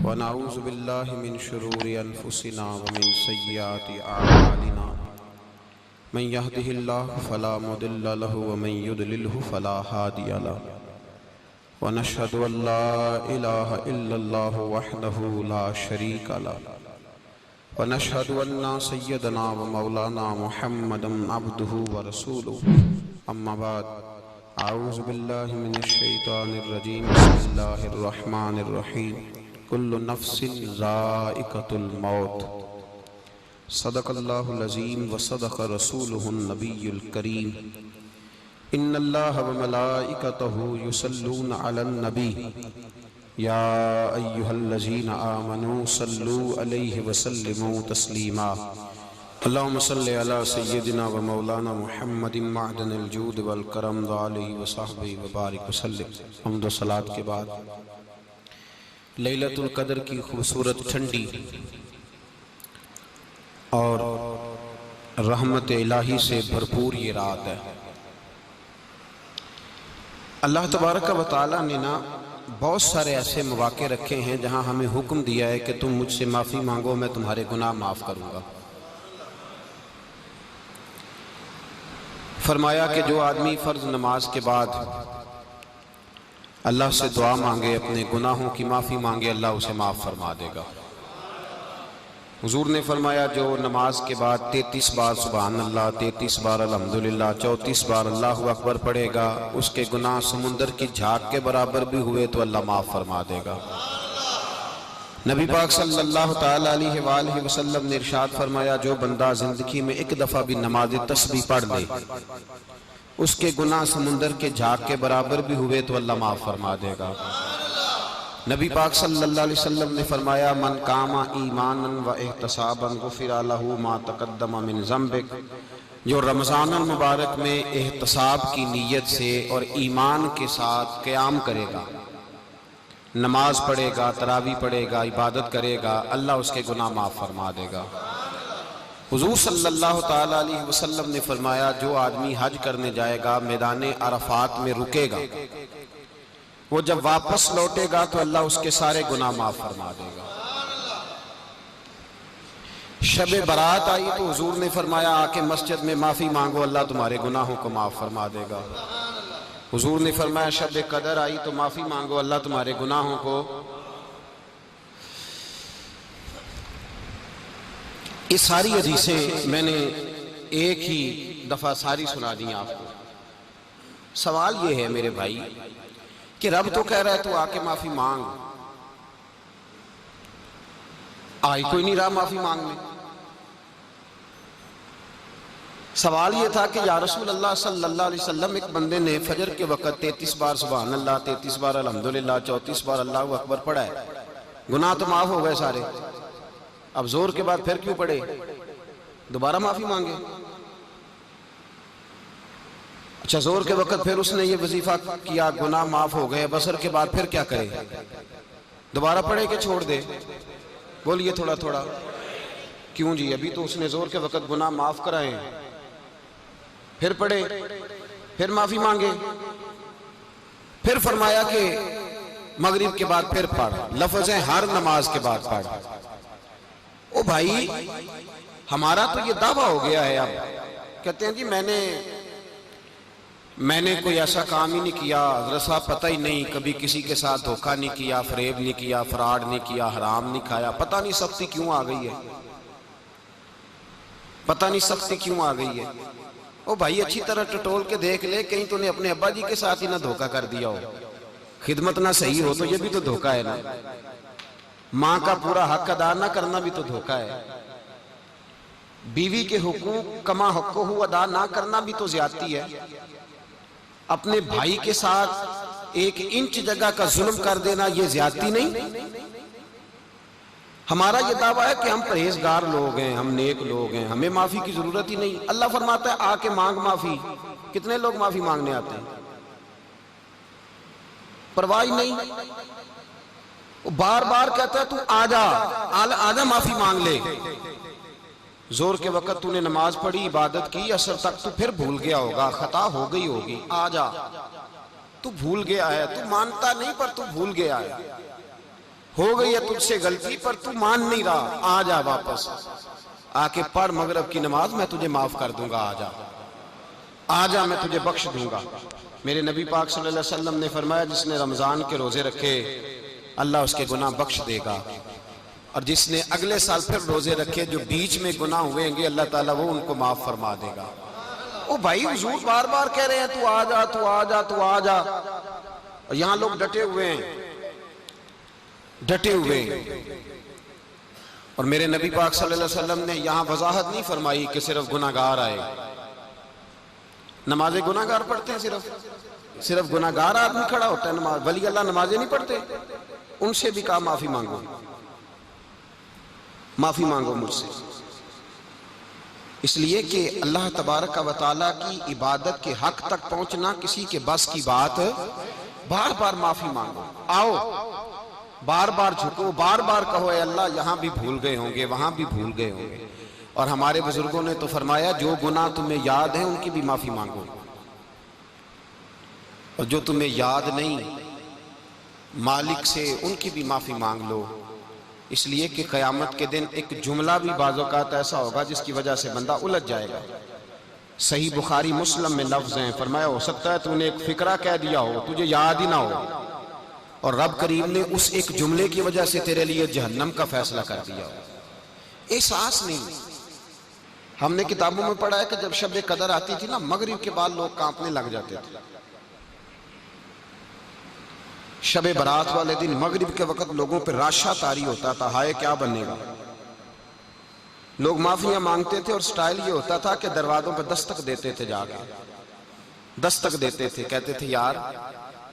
वनऊज़ु बिल्लाहि मिन शुरूरि अनफुसिना व मिन सय्यिआति अअमालिना मन यहदिहिल्लाहु फला मुदिल्ल लहु व मन युद्लिल्हु फला हादिय लहु व नशहदु अल्ला इलाहा इल्लल्लाहु वहदहु ला शरीका लहु व नशहदु अन्ना सय्यदना व मौलाना मुहम्मदन अब्दुहु व रसूलुहु अम्मा बाद अऊज़ु बिल्लाहि मिनश शैतानिर रजीम बिस्मिल्लाहिर रहमानिर रहीम कुल्लु नफ्सिन ज़ाइक़तुल मौत सदक़ल्लाहुल अज़ीम व सदक़ रसूलुहुन नबियुल करीम इन्नल्लाह व मलाइकतहु युसल्लूना अलन नबी या अय्युहल्लज़ीना आमनू सल्लू अलैहि व सल्लिमू तस्लीमा अल्लाहुम्मा सल्लि अला सय्यिदिना व मौलाना मुहम्मदिन मअदनिल जूद वल करम व आलिहि व सहबिहि व बारिक व सल्लिम। हम्द व सलात के बाद लैलतुल कद्र की खूबसूरत ठंडी और रहमत इलाही से भरपूर ये रात है। अल्लाह तबारक व तआला ने ना बहुत सारे ऐसे मौके रखे हैं जहां हमें हुक्म दिया है कि तुम मुझसे माफ़ी मांगो, मैं तुम्हारे गुनाह माफ़ करूंगा। फरमाया कि जो आदमी फ़र्ज नमाज के बाद अल्लाह से दुआ मांगे, अपने गुनाहों की माफ़ी मांगे, अल्लाह उसे माफ़ फरमा देगा। हुजूर ने फरमाया जो नमाज के बाद 33 बार सुबहान अल्लाह, 33 बार अल्हम्दुलिल्लाह, 34 बार अल्लाहु अकबर पढ़ेगा, उसके गुनाह समुंदर की झाग के बराबर भी हुए तो अल्लाह माफ़ फरमा देगा। नबी पाक सल्लल्लाहु तआला अलैहि वसल्लम ने इरशाद फरमाया जो बंदा जिंदगी में एक दफ़ा भी नमाज तस्बीह पढ़ ले, उसके गुनाह समुंदर के झाग के बराबर भी हुए तो अल्लाह माफ़ फरमा देगा। नबी पाक सल्लल्लाहु अलैहि वसल्लम ने फरमाया मन कामा ईमानन व इहतिसाबन गुफिरा लहू मा तक़द्दम मिन ज़म्बिक, जो रमज़ान मुबारक में एहतिसाब की नीयत से और ईमान के साथ क़याम करेगा, नमाज पढ़ेगा, तरावी पढ़ेगा, इबादत करेगा, अल्लाह उसके गुनाह माफ़ फरमा देगा। हुजूर सल्लल्लाहु तआला अलैहि वसल्लम ने फरमाया जो आदमी हज करने जाएगा, मैदान अरफात में रुकेगा, वो जब वापस लौटेगा तो अल्लाह उसके सारे गुनाह माफ़ फरमा देगा। शब बारात आई तो हुजूर ने फरमाया आके मस्जिद में माफ़ी मांगो, अल्लाह तुम्हारे गुनाहों को माफ़ फरमा देगा। हुजूर ने फरमाया शब कदर आई तो माफ़ी मांगो, अल्लाह तुम्हारे गुनाहों को। ये सारी हदीसें मैंने एक ही दफ़ा सारी सुना दी आपको। सवाल ये है मेरे भाई कि रब तो कह रहा है तू आके माफ़ी मांग, आई कोई नहीं रहा माफ़ी मांगने। सवाल ये था कि या रसूल अल्लाह सल्लल्लाहु अलैहि वसल्लम एक बंदे ने फजर के वक़्त 33 बार सुभान अल्लाह, 33 बार अल्हम्दुलिल्लाह, 34 बार अल्लाहु अकबर पढ़ा है, गुनाह तो माफ़ हो गए सारे, अब जोर के बाद फिर क्यों पढ़े, दोबारा माफ़ी मांगे? अच्छा जोर के वक़्त फिर उसने ये वजीफा किया, गुनाह माफ़ हो गए, बसर के बाद फिर क्या करे, दोबारा पढ़े कि छोड़ दे? बोलिए थोड़ा थोड़ा। क्यों जी, अभी तो उसने जोर के वक़्त गुनाह माफ़ कराए, फिर पढ़े, फिर माफ़ी मांगे, फिर फरमाया कि मगरिब के बाद फिर पढ़, लफ्ज़ है हर नमाज के बाद पढ़। ओ भाई हमारा तो ये दावा हो गया है। अब कहते हैं जी मैंने कोई ऐसा काम ही नहीं किया, रसा पता ही नहीं, कभी किसी के साथ धोखा नहीं किया, फरेब नहीं किया, फ्रॉड नहीं किया, हराम नहीं खाया, पता नहीं सख्ती क्यों आ गई है, पता नहीं सख्ती क्यों आ गई है। ओ भाई अच्छी तरह टटोल के देख ले, कहीं तूने अपने अब्बा जी के साथ ही ना धोखा कर दिया हो, खिदमत ना सही हो तो ये भी तो धोखा है ना, माँ का पूरा हक अदा ना करना भी तो धोखा है, बीवी के हुकूक कमा हक़्क़ुहु अदा ना करना भी तो ज्यादती है, अपने भाई के साथ 1 इंच जगह का जुल्म कर देना ये ज्यादती नहीं। हमारा ये दावा है कि हम परहेजगार लोग हैं, हम नेक लोग हैं, हमें माफी की जरूरत ही नहीं। अल्लाह फरमाता है आके मांग माफी। कितने लोग माफी मांगने आते हैं, परवाह ही नहीं, वो बार बार कहता है तू आजा आजा माफी मांग ले। जोर के वक्त तूने नमाज पढ़ी, इबादत की, असर तक तू फिर भूल गया होगा, खता हो गई होगी, आजा, तू भूल गया है, तू मानता नहीं पर तू भूल गया है। हो गई है तुझसे गलती पर तू मान नहीं रहा, आ जा वापस, आके पढ़ मगरिब की नमाज, मैं तुझे माफ कर दूंगा, आ जा, मैं तुझे बख्श दूंगा। मेरे नबी पाक सल्लल्लाहु अलैहि वसल्लम ने फरमाया जिसने रमजान के रोजे रखे अल्लाह उसके गुनाह बख्श देगा, और जिसने अगले साल फिर रोजे रखे जो बीच में गुनाह हुएंगे अल्लाह ताला वो उनको माफ फरमा देगा। ओ भाई हुजूर बार बार कह रहे हैं तू आ जा, तू आ जा, तू आ जा, और यहां लोग डटे हुए हैं, डटे हुए हैं। और मेरे नबी पाक सल्लल्लाहु अलैहि वसल्लम ने यहां वजाहत नहीं फरमाई कि सिर्फ गुनाहगार आए। नमाजें गुनाहगार पढ़ते हैं, सिर्फ गुनाहगार आदमी खड़ा होता है नमाज, वली अल्लाह नमाजें नहीं पढ़ते, उनसे भी कहा माफी मांगो, माफी मांगो मुझसे। इसलिए कि अल्लाह तबारक व तआला की इबादत के हक तक पहुंचना किसी के बस की बात, बार बार माफी मांगो, आओ बार बार झुको, बार बार कहो ए अल्लाह यहां भी भूल गए होंगे, वहां भी भूल गए होंगे। और हमारे बुजुर्गों ने तो फरमाया जो गुनाह तुम्हें याद है उनकी भी माफी मांगो, और जो तुम्हें याद नहीं मालिक से उनकी भी माफी मांग लो। इसलिए कि क़यामत के दिन एक जुमला भी बाज़-औक़ात ऐसा होगा जिसकी वजह से बंदा उलझ जाएगा। सही बुखारी मुस्लिम में लफ्ज़ हैं, फरमाया हो सकता है तूने एक फिक्रा कह दिया हो, तुझे याद ही ना हो, और रब करीम ने उस एक जुमले की वजह से तेरे लिए जहन्नम का फैसला कर दिया हो। एहसास नहीं। हमने किताबों में पढ़ा है कि जब शब कदर आती थी ना, मगरिब के बाद लोग कांपने लग जाते थे। शब बारात वाले दिन मगरिब के वक्त लोगों पर राशा तारी होता था, हाय क्या बनेगा। लोग माफियां मांगते थे और स्टाइल ये होता था कि दरवाजों पर दस्तक देते थे, जाके दस्तक देते थे, कहते थे यार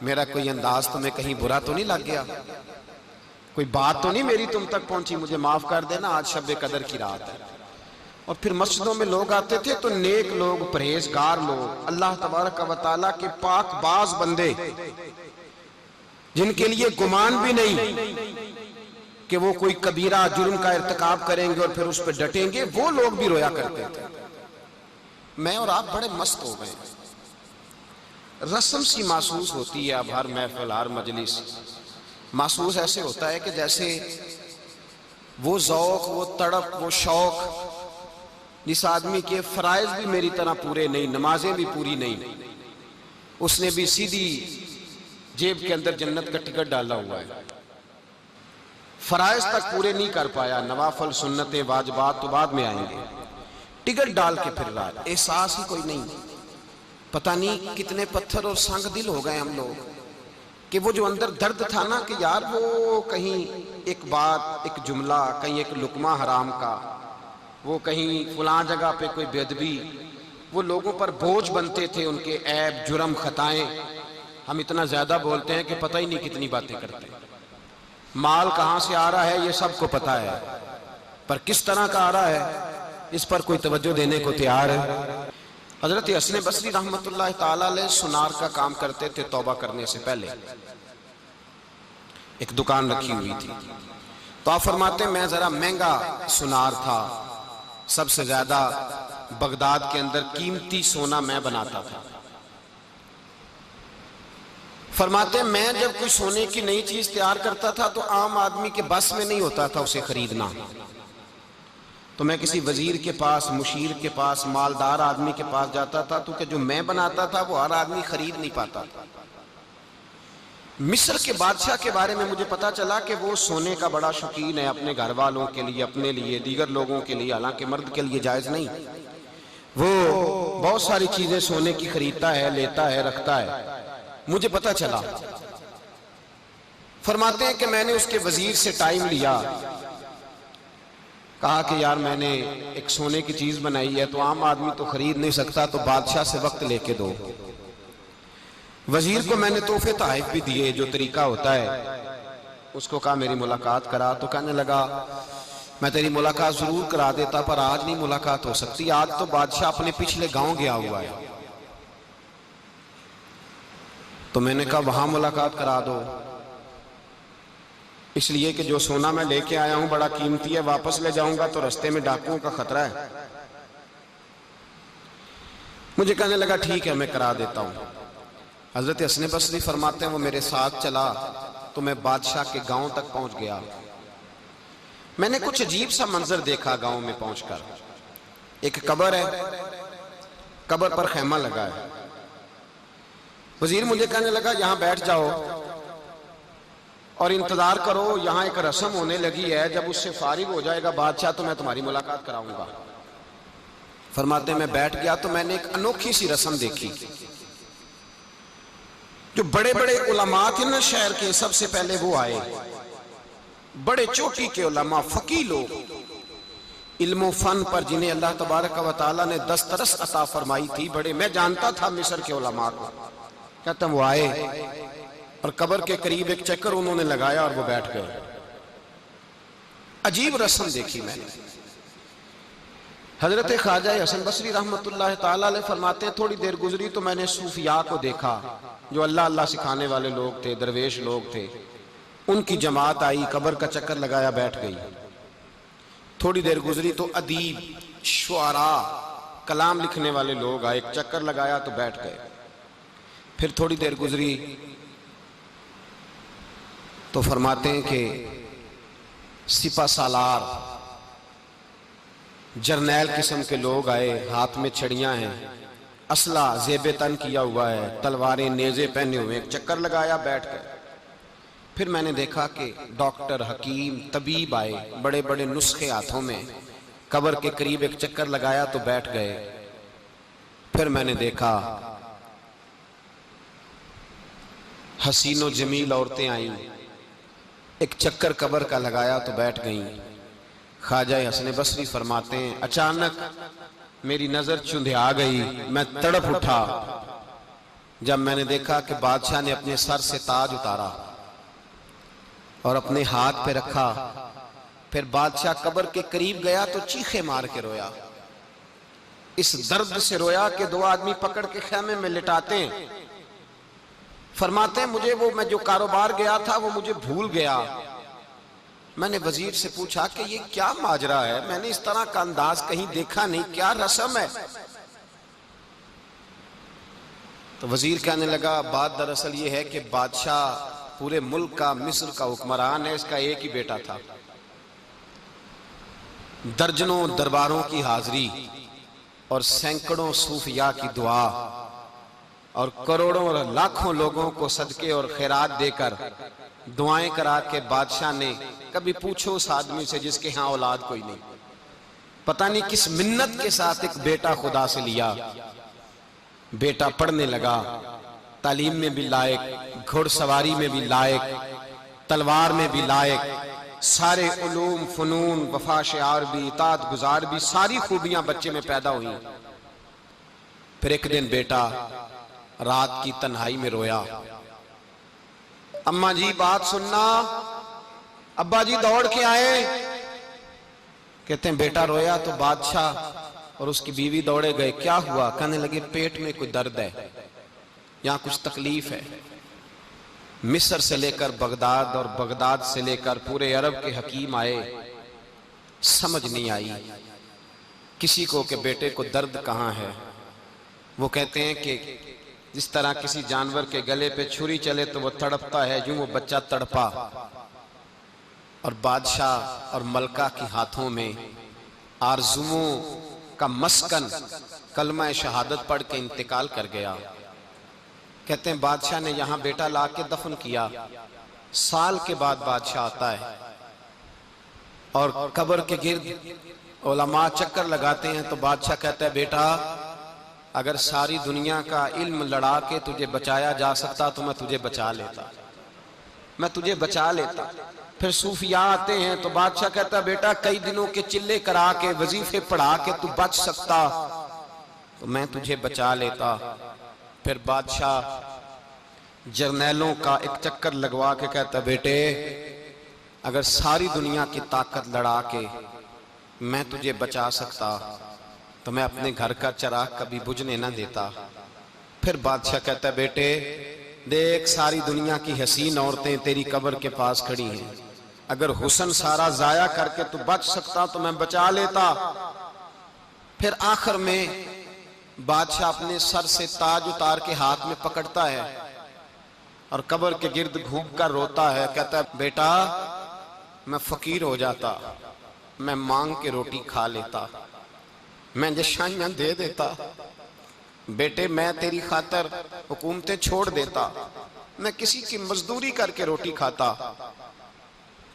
मेरा कोई अंदाज तुम्हें कहीं बुरा तो नहीं लग गया, कोई बात तो नहीं मेरी तुम तक पहुंची, मुझे माफ कर देना, आज शब कदर की रात है। और फिर मस्जिदों में लोग आते थे तो नेक लोग, परहेजगार लोग, अल्लाह तबारक व तआला के पाक बाज बंदे, जिनके लिए गुमान भी नहीं कि वो कोई कबीरा जुर्म का इर्तिकाब करेंगे और फिर उस पर डटेंगे, वो लोग भी रोया करते थे। मैं और आप बड़े मस्त हो गए, रस्म सी महसूस होती है अब हर महफिल हर मजलिस, महसूस ऐसे होता है कि जैसे वो ज़ौक़, वो तड़प, वो शौक जिस आदमी के फ़राइज़ भी मेरी तरह पूरे नहीं, नमाजें भी पूरी नहीं, उसने भी सीधी जेब के अंदर जन्नत का टिकट डाला हुआ है, फ़राइज़ तक पूरे नहीं कर पाया, नवाफल सुन्नतें वाजिबात तो बाद में आएंगे, टिकट डाल के फिर रहा है, एहसास ही कोई नहीं। पता नहीं कितने पत्थर और संग दिल हो गए हम लोग कि वो जो अंदर दर्द था ना कि यार वो कहीं एक बात, एक जुमला, कहीं एक लुकमा हराम का, वो कहीं फलां जगह पे कोई बेअदबी, वो लोगों पर बोझ बनते थे, उनके ऐब जुर्म खताएं। हम इतना ज्यादा बोलते हैं कि पता ही नहीं कितनी बातें करते हैं। माल कहां से आ रहा है ये सबको पता है, पर किस तरह का आ रहा है इस पर कोई तवज्जो देने को तैयार है। हजरत हसन बसरी रहमतुल्लाह ताला अलैह सुनार का काम करते थे। तौबा करने से पहले एक दुकान रखी हुई थी, तो आप फरमाते मैं जरा महंगा सुनार था, सबसे ज्यादा बगदाद के अंदर कीमती सोना मैं बनाता था। फरमाते मैं जब कोई सोने की नई चीज तैयार करता था तो आम आदमी के बस में नहीं होता था उसे खरीदना, तो मैं किसी वजीर के पास, मुशीर के पास, मालदार आदमी के पास जाता था, तो कि जो मैं बनाता था वो हर आदमी खरीद नहीं पाता था। मिस्र के बादशाह के बारे में मुझे पता चला कि वो सोने का बड़ा शौकीन है, अपने घर वालों के लिए, अपने लिए, दीगर लोगों के लिए, हालांकि मर्द के लिए जायज नहीं, वो बहुत सारी चीजें सोने की खरीदता है, लेता है, रखता है। मुझे पता चला। फरमाते हैं कि मैंने उसके वजीर से टाइम लिया, कहा कि यार मैंने एक सोने की चीज बनाई है तो आम आदमी तो खरीद नहीं सकता, तो बादशाह से वक्त लेके दो। वजीर को मैंने तोहफे तोहफे भी दिए, जो तरीका होता है। उसको कहा मेरी मुलाकात करा, तो कहने लगा मैं तेरी मुलाकात जरूर करा देता पर आज नहीं मुलाकात हो सकती, आज तो बादशाह अपने पिछले गांव गया हुआ है। तो मैंने कहा वहां मुलाकात करा दो, इसलिए कि जो सोना मैं लेके आया हूं बड़ा कीमती है, वापस ले जाऊंगा तो रास्ते में डाकुओं का खतरा है। मुझे कहने लगा ठीक है मैं करा देता हूं। हजरत हसन बसरी फरमाते हैं वो मेरे साथ चला तो मैं बादशाह के गांव तक पहुंच गया। मैंने कुछ अजीब सा मंजर देखा। गांव में पहुंचकर एक कब्र है, कब्र पर खैमा लगा है। वजीर मुझे कहने लगा यहां बैठ जाओ और इंतजार करो, यहां एक रस्म होने लगी है, जब उससे फारिग हो जाएगा बादशाह तो मैं तुम्हारी मुलाकात कराऊंगा। फरमाते मैं बैठ गया तो मैंने एक अनोखी सी रस्म देखी। जो बड़े बड़े उलमा थे ना शहर के, सबसे पहले वो आए, बड़े चोटी के उलमा, फकी लोग, इल्म फन पर जिन्हें अल्लाह तबारक व तआला ने दस्तरस अता फरमाई थी। बड़े, मैं जानता था मिस्र के उलमा को। कहता वो आए और कब्र के करीब एक चक्कर उन्होंने लगाया और वो बैठ गए। अजीब रस्म देखी मैंने। हजरत ख्वाजा हसन बसरी रहमतुल्लाह ताला अलैह फरमाते हैं थोड़ी देर गुजरी तो मैंने सूफिया को देखा, जो अल्लाह अल्लाह सिखाने वाले लोग थे, दरवेश लोग थे। उनकी जमात आई, कब्र का चक्कर लगाया, बैठ गई। थोड़ी देर गुजरी तो अदीब, शुआरा, कलाम लिखने वाले लोग आए, एक चक्कर लगाया तो बैठ गए। फिर थोड़ी देर गुजरी तो फरमाते हैं कि सिपा सालार, जर्नैल किस्म के लोग आए, हाथ में छड़ियां हैं, असला जेबे तन किया हुआ है, तलवारें नेज़े पहने हुए, एक चक्कर लगाया, बैठ गए। फिर मैंने देखा कि डॉक्टर, हकीम, तबीब आए, बड़े बड़े नुस्खे हाथों में, कब्र के करीब एक चक्कर लगाया तो बैठ गए। फिर मैंने देखा हसीनो जमील औरतें आईं, एक चक्कर कब्र का लगाया तो बैठ गईं। ख्वाजा हसन बसरी फरमाते हैं अचानक मेरी नजर चुंधिया गई, मैं तड़प उठा जब मैंने देखा कि बादशाह ने अपने सर से ताज उतारा और अपने हाथ पे रखा। फिर बादशाह कब्र के करीब गया तो चीखे मार के रोया। इस दर्द से रोया कि दो आदमी पकड़ के खेमे में लिटाते हैं। फरमाते हैं मुझे वो, मैं जो कारोबार गया था वो मुझे भूल गया। मैंने वजीर से पूछा कि ये क्या माजरा है, मैंने इस तरह का अंदाज कहीं देखा नहीं, क्या रस्म है? तो वजीर कहने लगा बात दरअसल ये है कि बादशाह पूरे मुल्क का, मिस्र का हुक्मरान है, इसका एक ही बेटा था। दर्जनों दरबारों की हाजिरी और सैकड़ों सूफिया की दुआ और करोड़ों और लाखों लोगों को सदके और खैरात देकर दुआएं करा के बादशाह ने, कभी पूछो उस आदमी से जिसके यहाँ औलाद कोई नहीं, पता नहीं किस मिन्नत के साथ एक बेटा खुदा से लिया। बेटा पढ़ने लगा, तालीम में भी लायक, घुड़सवारी में भी लायक, तलवार में भी लायक, सारे उलूम, फनून, वफाश आरबी, इताअत गुजार भी, सारी खूबियां बच्चे में पैदा हुई। फिर एक दिन बेटा रात की तन्हाई में रोया, अम्मा जी बात सुनना। अब्बा जी दौड़ के आए, कहते हैं बेटा रोया तो बादशाह और उसकी बीवी दौड़े गए। क्या हुआ? कहने लगे पेट में कोई दर्द है, यहां कुछ तकलीफ है। मिस्र से लेकर बगदाद और बगदाद से लेकर पूरे अरब के हकीम आए, समझ नहीं आई किसी को कि बेटे को दर्द कहां है। वो कहते हैं कि जिस तरह किसी जानवर के गले पे छुरी चले तो वो तड़पता है, यूं वो बच्चा तड़पा। और बादशाह और मलका के हाथों में आरज़ुओं का मस्कन कलमा शहादत पढ़ के इंतकाल कर गया। कहते हैं बादशाह ने यहां बेटा ला के दफन किया। साल के बाद बादशाह आता है और कब्र के गिर्द उलमा चक्कर लगाते हैं तो बादशाह कहता है बेटा अगर सारी दुनिया का इल्म लड़ा के तुझे बचाया जा सकता तो मैं तुझे बचा लेता, मैं तुझे बचा लेता। फिर सूफिया आते हैं तो बादशाह कहता बेटा कई दिनों के चिल्ले करा के, वजीफे पढ़ा के तू बच सकता तो मैं तुझे बचा लेता। फिर बादशाह जर्नैलों का एक चक्कर लगवा के कहता बेटे अगर सारी दुनिया की ताकत लड़ा के मैं तुझे बचा सकता तो मैं अपने घर का चिराग कभी बुझने ना देता। फिर बादशाह कहता है बेटे देख सारी दुनिया की हसीन औरतें तेरी कब्र के पास खड़ी हैं, अगर हुस्न सारा जाया करके तू बच सकता तो मैं बचा लेता। फिर आखिर में बादशाह अपने सर से ताज उतार के हाथ में पकड़ता है और कब्र के गिर्द घूम कर रोता है, कहता है बेटा मैं फकीर हो जाता, मैं मांग के रोटी खा लेता, मैं जशाइयां दे देता, बेटे मैं तेरी खातर हुकूमतें छोड़ देता, मैं किसी की मजदूरी करके रोटी खाता,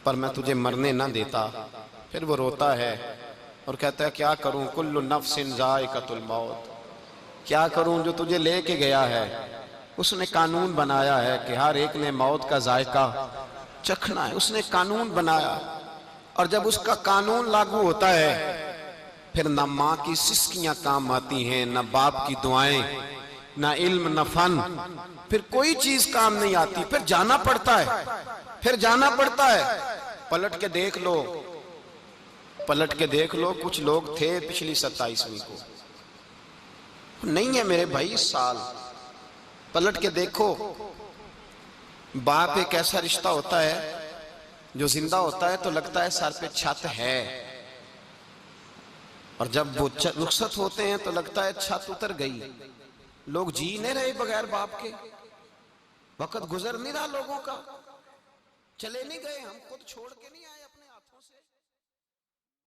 पर मैं तुझे मरने ना देता। फिर वो रोता है और कहता है क्या करूं, कुल्लु नफ्सिन जायकातुल मौत, क्या करूं जो तुझे लेके गया है उसने कानून बनाया है कि हर एक ने मौत का जायका चखना है, उसने कानून बनाया। और जब उसका कानून लागू होता है फिर ना माँ की सिसकियां काम आती हैं, ना बाप की दुआएं, ना इल्म ना फन, फिर कोई चीज काम नहीं आती, फिर जाना पड़ता है, फिर जाना पड़ता है। पलट के देख लो, पलट के देख लो, कुछ लोग थे पिछली 27वीं को, नहीं है मेरे भाई इस साल। पलट के देखो, बाप एक ऐसा रिश्ता होता है जो जिंदा होता है तो लगता है सर पे छत है, और जब वो रुखसत होते हैं तो लगता है छत उतर गई। लोग जी नहीं रहे बगैर बाप के, वक्त गुजर नहीं रहा लोगों का, चले नहीं गए, हम खुद छोड़ के नहीं आए।